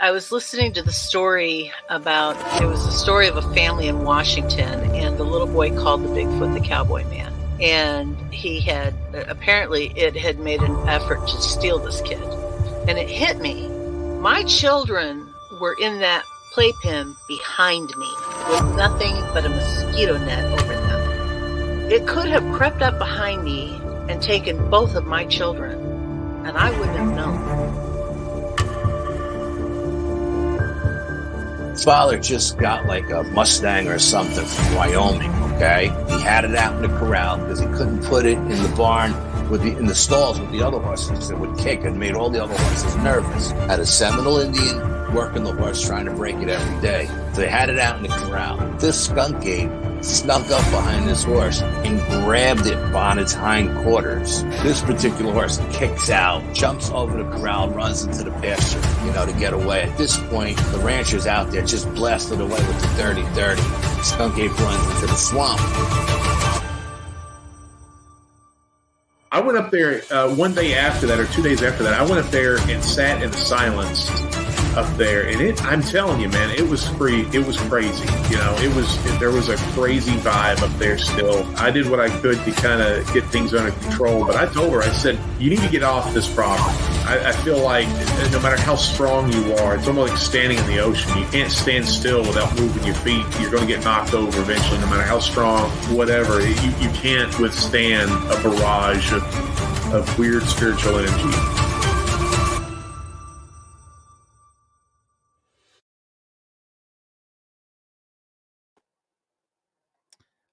I was listening to the story about, it was a story of a family in Washington, and the little boy called the Bigfoot the Cowboy Man. And he had, apparently it had made an effort to steal this kid. And it hit me. My children were in that playpen behind me with nothing but a mosquito net over them. It could have crept up behind me and taken both of my children, and I wouldn't have known. Father just got like a Mustang or something from Wyoming, okay? He had it out in the corral because he couldn't put it in the barn in the stalls with the other horses. It would kick and made all the other horses nervous. Had a Seminole Indian working the horse, trying to break it every day. So they had it out in the corral. This skunk ape snuck up behind this horse and grabbed it on its hind quarters. This particular horse kicks out, jumps over the corral, runs into the pasture, to get away. At this point, the rancher's out there just blasted away with the 30-30. Skunk ape runs into the swamp. I went up there one day after that, or 2 days after that. I went up there and sat in the silence up there, and I'm telling you, man, it was free. It was crazy. There was a crazy vibe up there still. I did what I could to kind of get things under control, but I told her, I said, you need to get off this property. I feel like no matter how strong you are, it's almost like standing in the ocean. You can't stand still without moving your feet. You're going to get knocked over eventually, no matter how strong, whatever. You can't withstand a barrage of weird spiritual energy.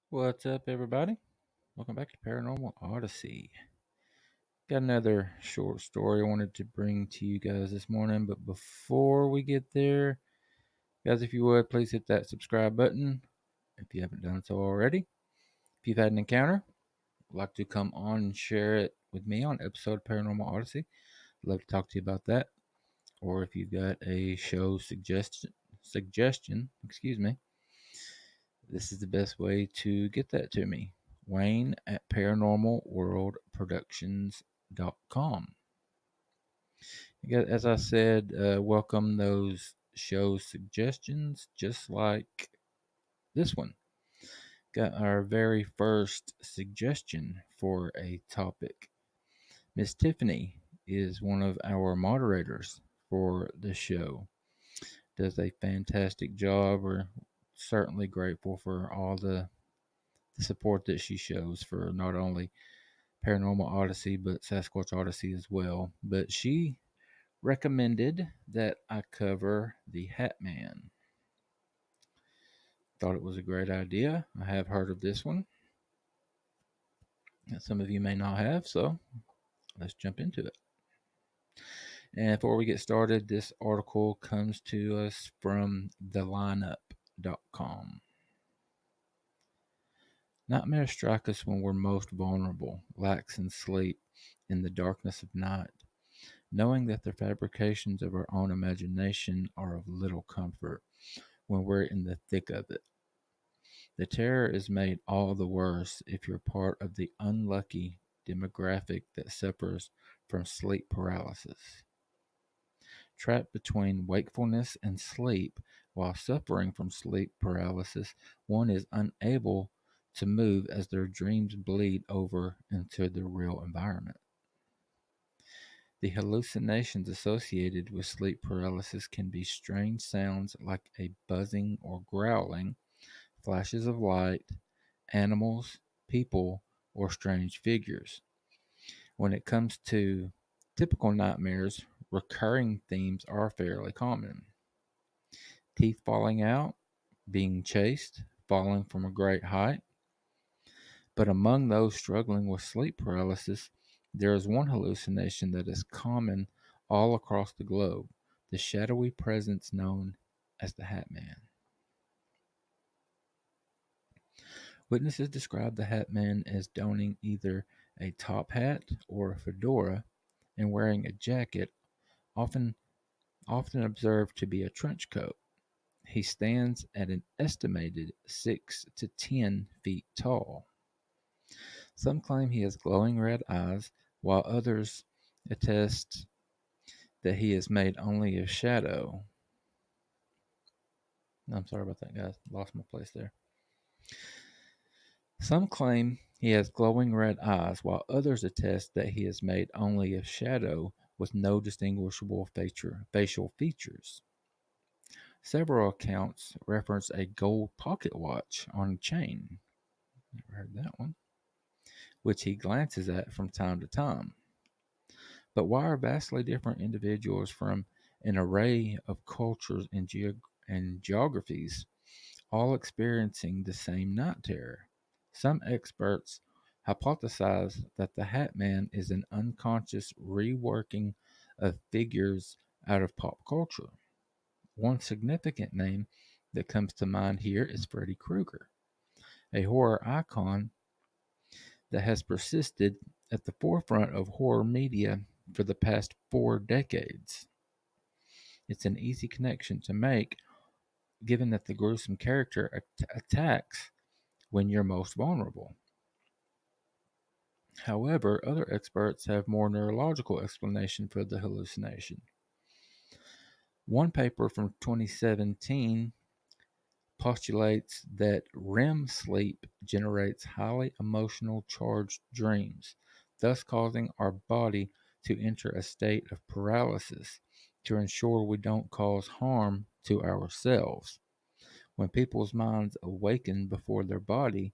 What's up, everybody? Welcome back to Paranormal Odyssey. Got another short story I wanted to bring to you guys this morning, but before we get there, guys, if you would, please hit that subscribe button if you haven't done so already. If you've had an encounter, would like to come on and share it with me on episode Paranormal Odyssey, I'd love to talk to you about that. Or if you've got a show suggestion, this is the best way to get that to me. Wayne at paranormalworldproductions.com. As I said, welcome those show suggestions, just like this one. Got our very first suggestion for a topic. Miss Tiffany is one of our moderators for the show. Does a fantastic job. We're certainly grateful for all the support that she shows for not only Paranormal Odyssey, but Sasquatch Odyssey as well. But she recommended that I cover the Hat Man. Thought it was a great idea. I have heard of this one. Some of you may not have, so let's jump into it. And before we get started, this article comes to us from thelineup.com. Nightmares strike us when we're most vulnerable, lax in sleep, in the darkness of night. Knowing that the fabrications of our own imagination are of little comfort when we're in the thick of it. The terror is made all the worse if you're part of the unlucky demographic that suffers from sleep paralysis. Trapped between wakefulness and sleep while suffering from sleep paralysis, one is unable to move as their dreams bleed over into the real environment. The hallucinations associated with sleep paralysis can be strange sounds like a buzzing or growling, flashes of light, animals, people, or strange figures. When it comes to typical nightmares, recurring themes are fairly common. Teeth falling out, being chased, falling from a great height. But among those struggling with sleep paralysis, there is one hallucination that is common all across the globe, the shadowy presence known as the Hat Man. Witnesses describe the Hat Man as donning either a top hat or a fedora and wearing a jacket, often observed to be a trench coat. He stands at an estimated 6 to 10 feet tall. Some claim he has glowing red eyes, while others attest that he is made only of shadow. I'm sorry about that, guys. Lost my place there. Some claim he has glowing red eyes, while others attest that he is made only of shadow with no distinguishable facial features. Several accounts reference a gold pocket watch on a chain. Never heard that one. Which he glances at from time to time. But why are vastly different individuals from an array of cultures and geographies all experiencing the same night terror? Some experts hypothesize that the Hat Man is an unconscious reworking of figures out of pop culture. One significant name that comes to mind here is Freddy Krueger, a horror icon that has persisted at the forefront of horror media for the past 4 decades. It's an easy connection to make given that the gruesome character attacks when you're most vulnerable. However, other experts have more neurological explanation for the hallucination. One paper from 2017 postulates that REM sleep generates highly emotional charged dreams, thus causing our body to enter a state of paralysis to ensure we don't cause harm to ourselves. When people's minds awaken before their body,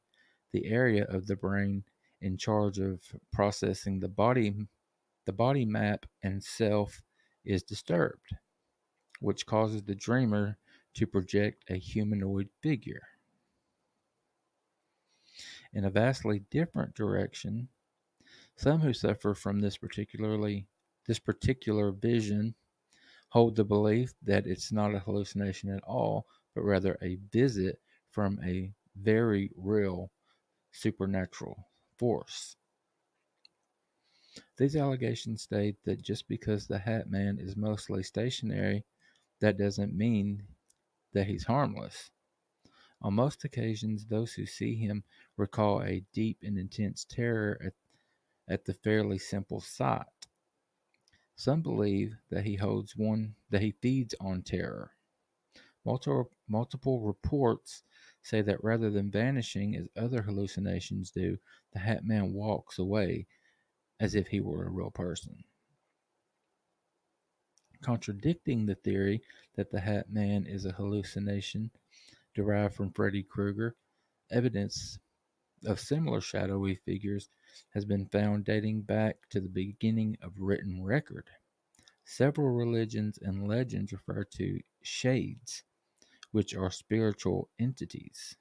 the area of the brain in charge of processing the body map and self is disturbed, which causes the dreamer to project a humanoid figure. In a vastly different direction, some who suffer from this particular vision hold the belief that it's not a hallucination at all, but rather a visit from a very real supernatural force. These allegations state that just because the Hat Man is mostly stationary, that doesn't mean that he's harmless. On most occasions, those who see him recall a deep and intense terror at the fairly simple sight. Some believe that he feeds on terror. Multiple reports say that rather than vanishing as other hallucinations do, the Hat Man walks away as if he were a real person. Contradicting the theory that the Hat Man is a hallucination derived from Freddy Krueger, evidence of similar shadowy figures has been found dating back to the beginning of written record. Several religions and legends refer to shades, which are spiritual entities.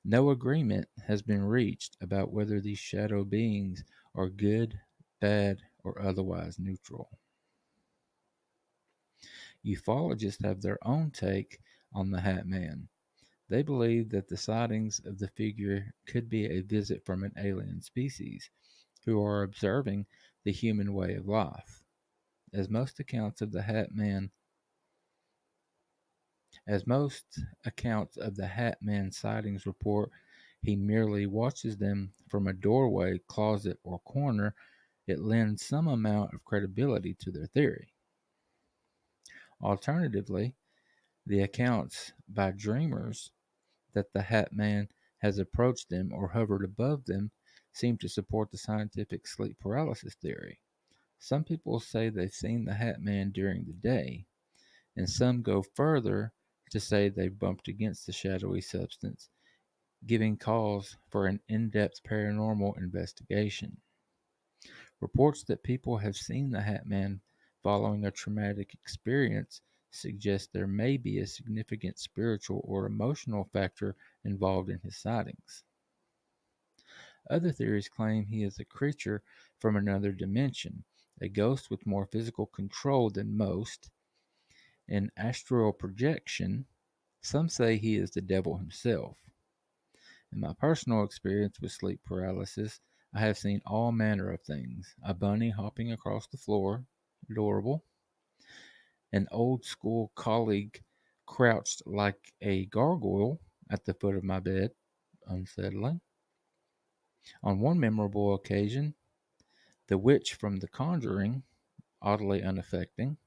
No agreement has been reached about whether these shadow beings are good, bad, or otherwise neutral. Ufologists have their own take on the Hat Man. They believe that the sightings of the figure could be a visit from an alien species who are observing the human way of life. As most accounts of the Hat Man As most accounts of the Hat Man sightings report, he merely watches them from a doorway, closet, or corner. It lends some amount of credibility to their theory. Alternatively, the accounts by dreamers that the Hat Man has approached them or hovered above them seem to support the scientific sleep paralysis theory. Some people say they've seen the Hat Man during the day, and some go further to say they've bumped against the shadowy substance, giving cause for an in-depth paranormal investigation. Reports that people have seen the Hat Man following a traumatic experience suggest there may be a significant spiritual or emotional factor involved in his sightings. Other theories claim he is a creature from another dimension, a ghost with more physical control than most, an astral projection. Some say he is the devil himself. In my personal experience with sleep paralysis, I have seen all manner of things. A bunny hopping across the floor, adorable. An old school colleague crouched like a gargoyle at the foot of my bed, unsettling. On one memorable occasion, the witch from The Conjuring, oddly unaffecting.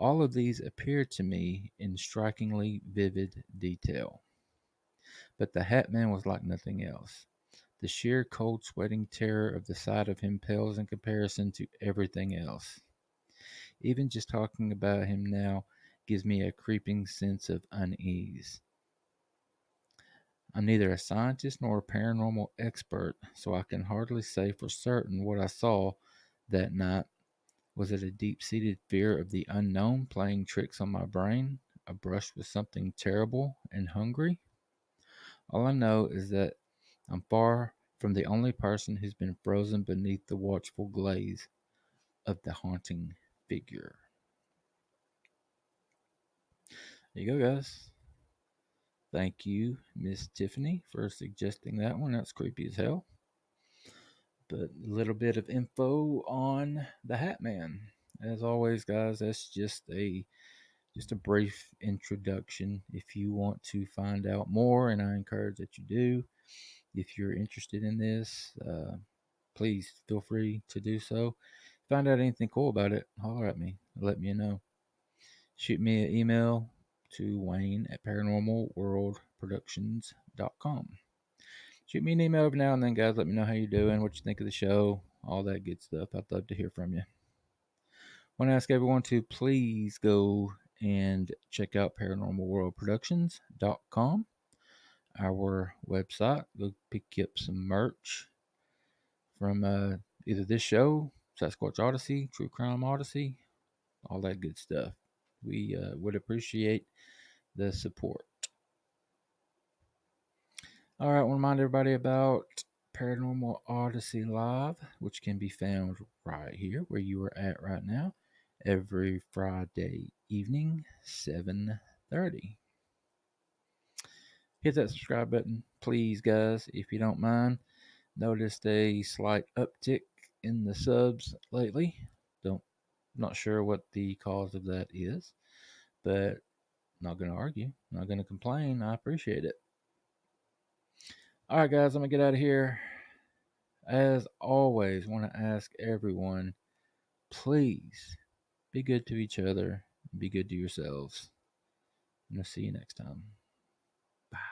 All of these appeared to me in strikingly vivid detail. But the Hat Man was like nothing else. The sheer cold sweating terror of the sight of him pales in comparison to everything else. Even just talking about him now gives me a creeping sense of unease. I'm neither a scientist nor a paranormal expert, so I can hardly say for certain what I saw that night. Was it a deep seated fear of the unknown playing tricks on my brain? A brush with something terrible and hungry? All I know is that I'm far from the only person who's been frozen beneath the watchful glaze of the haunting figure. There you go, guys. Thank you, Miss Tiffany, for suggesting that one. That's creepy as hell. But a little bit of info on the Hat Man. As always, guys, that's just a brief introduction. If you want to find out more, and I encourage that you do, if you're interested in this, please feel free to do so. Find out anything cool about it, holler at me. Let me know. Shoot me an email to Wayne at paranormalworldproductions.com. Shoot me an email every now and then, guys. Let me know how you're doing, what you think of the show, all that good stuff. I'd love to hear from you. I want to ask everyone to please go and check out paranormalworldproductions.com, our website. Go pick up some merch from either this show, Sasquatch Odyssey, True Crime Odyssey, all that good stuff. We would appreciate the support. All right, I want to remind everybody about Paranormal Odyssey Live, which can be found right here where you are at right now, every Friday evening, 7:30. Hit that subscribe button, please, guys, if you don't mind. Noticed a slight uptick in the subs lately. Not sure what the cause of that is, but not going to argue, not going to complain. I appreciate it. All right, guys, I'm going to get out of here. As always, want to ask everyone, please be good to each other, be good to yourselves. And I'll see you next time.